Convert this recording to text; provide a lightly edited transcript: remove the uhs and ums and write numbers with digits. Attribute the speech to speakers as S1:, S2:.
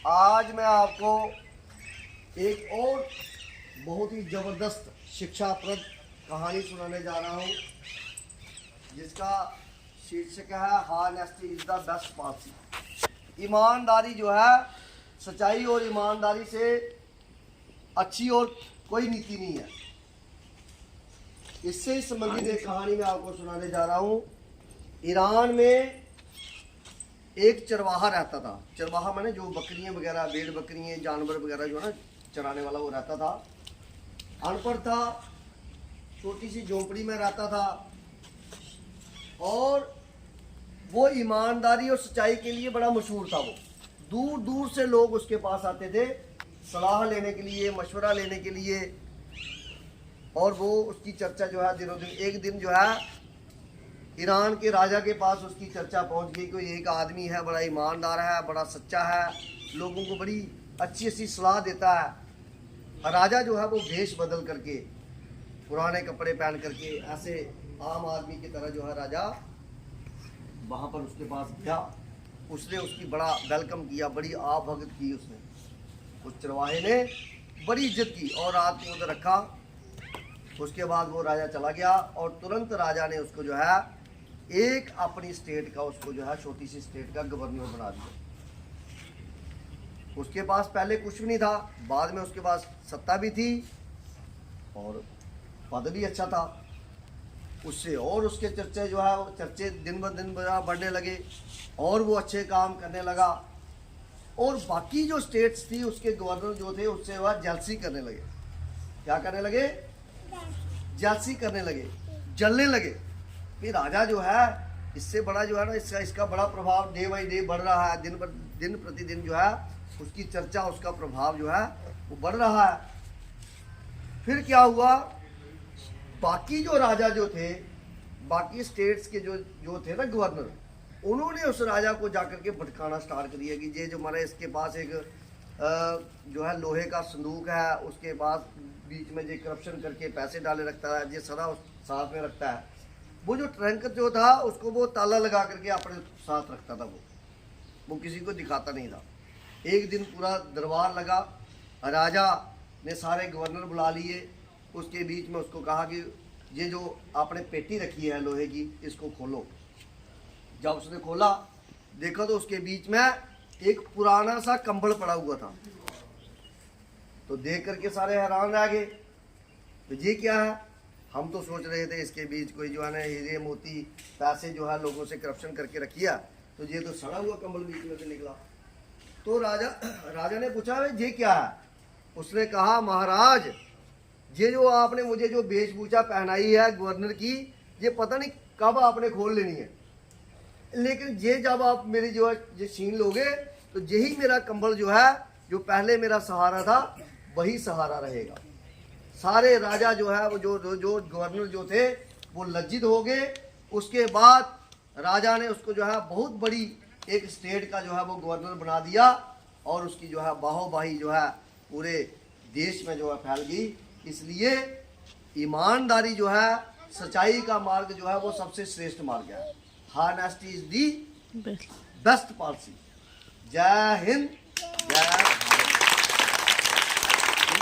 S1: आज मैं आपको एक और बहुत ही ज़बरदस्त शिक्षाप्रद कहानी सुनाने जा रहा हूँ, जिसका शीर्षक है honesty is the best policy. ईमानदारी जो है, सच्चाई और ईमानदारी से अच्छी और कोई नीति नहीं है। इससे ही संबंधित एक कहानी मैं आपको सुनाने जा रहा हूँ। ईरान में एक चरवाहा रहता था। चरवाहा माने जो बकरियां वगैरह, भेड़ बकरियां, जानवर वगैरह जो है ना चराने वाला, वो रहता था। अनपढ़ था, छोटी सी झोंपड़ी में रहता था, और वो ईमानदारी और सच्चाई के लिए बड़ा मशहूर था। वो दूर दूर से लोग उसके पास आते थे सलाह लेने के लिए, मशवरा लेने के लिए, और वो उसकी चर्चा जो है दिनों दिन। एक दिन जो है ईरान के राजा के पास उसकी चर्चा पहुंच गई। कोई एक आदमी है, बड़ा ईमानदार है, बड़ा सच्चा है, लोगों को बड़ी अच्छी अच्छी सलाह देता है। राजा जो है वो भेष बदल करके, पुराने कपड़े पहन करके, ऐसे आम आदमी की तरह जो है राजा वहाँ पर उसके पास गया। उसने उसकी बड़ा वेलकम किया, बड़ी आवभगत की उसने। उस चरवाहे ने बड़ी इज्जत की और रात को उधर रखा। उसके बाद वो राजा चला गया और तुरंत राजा ने उसको जो है एक अपनी स्टेट का, उसको जो है छोटी सी स्टेट का गवर्नर बना दिया। उसके पास पहले कुछ भी नहीं था, बाद में उसके पास सत्ता भी थी और पद भी अच्छा था उससे। और उसके चर्चे जो है, वो चर्चे दिन ब दिन बढ़ने लगे और वो अच्छे काम करने लगा। और बाकी जो स्टेट्स थी, उसके गवर्नर जो थे, उससे वह जेलसी करने लगे। क्या करने लगे? जेलसी करने लगे, जलने लगे। फिर राजा जो है, इससे बड़ा जो है ना, इसका बड़ा प्रभाव डे बाई डे बढ़ रहा है। दिन प्रतिदिन जो है उसकी चर्चा, उसका प्रभाव जो है वो बढ़ रहा है। फिर क्या हुआ, बाकी जो राजा जो थे, बाकी स्टेट्स के जो थे ना गवर्नर, उन्होंने उस राजा को जाकर के भटकाना स्टार्ट कर दिया कि ये जो हमारे, इसके पास एक जो है लोहे का संदूक है, उसके पास बीच में जो करप्शन करके पैसे डाले रखता है, ये सदा साथ में रखता है। वो जो ट्रंक जो था, उसको वो ताला लगा करके अपने साथ रखता था। वो किसी को दिखाता नहीं था। एक दिन पूरा दरबार लगा, राजा ने सारे गवर्नर बुला लिए। उसके बीच में उसको कहा कि ये जो आपने पेटी रखी है लोहे की, इसको खोलो। जब उसने खोला, देखा तो उसके बीच में एक पुराना सा कंबल पड़ा हुआ था। तो देख करके सारे हैरान रह गए, तो ये क्या है? हम तो सोच रहे थे इसके बीच कोई जो है ना हीरे मोती, पैसे जो है लोगों से करप्शन करके रखिया, तो ये तो सड़ा हुआ कंबल बीच में से निकला। तो राजा ने पूछा, ये क्या है? उसने कहा, महाराज, ये जो आपने मुझे जो वेशभूषा पहनाई है गवर्नर की, ये पता नहीं कब आपने खोल लेनी है, लेकिन ये जब आप मेरी जो है ये छीन लोगे, तो यही मेरा कंबल जो है, जो पहले मेरा सहारा था, वही सहारा रहेगा। सारे राजा जो है, वो जो गवर्नर जो थे, वो लज्जित हो गए। उसके बाद राजा ने उसको जो है बहुत बड़ी एक स्टेट का जो है वो गवर्नर बना दिया, और उसकी जो है बाहोबाही जो है पूरे देश में जो है फैल गई। इसलिए ईमानदारी जो है, सच्चाई का मार्ग जो है, वो सबसे श्रेष्ठ मार्ग है। Honesty is the best policy. जय हिंद, जय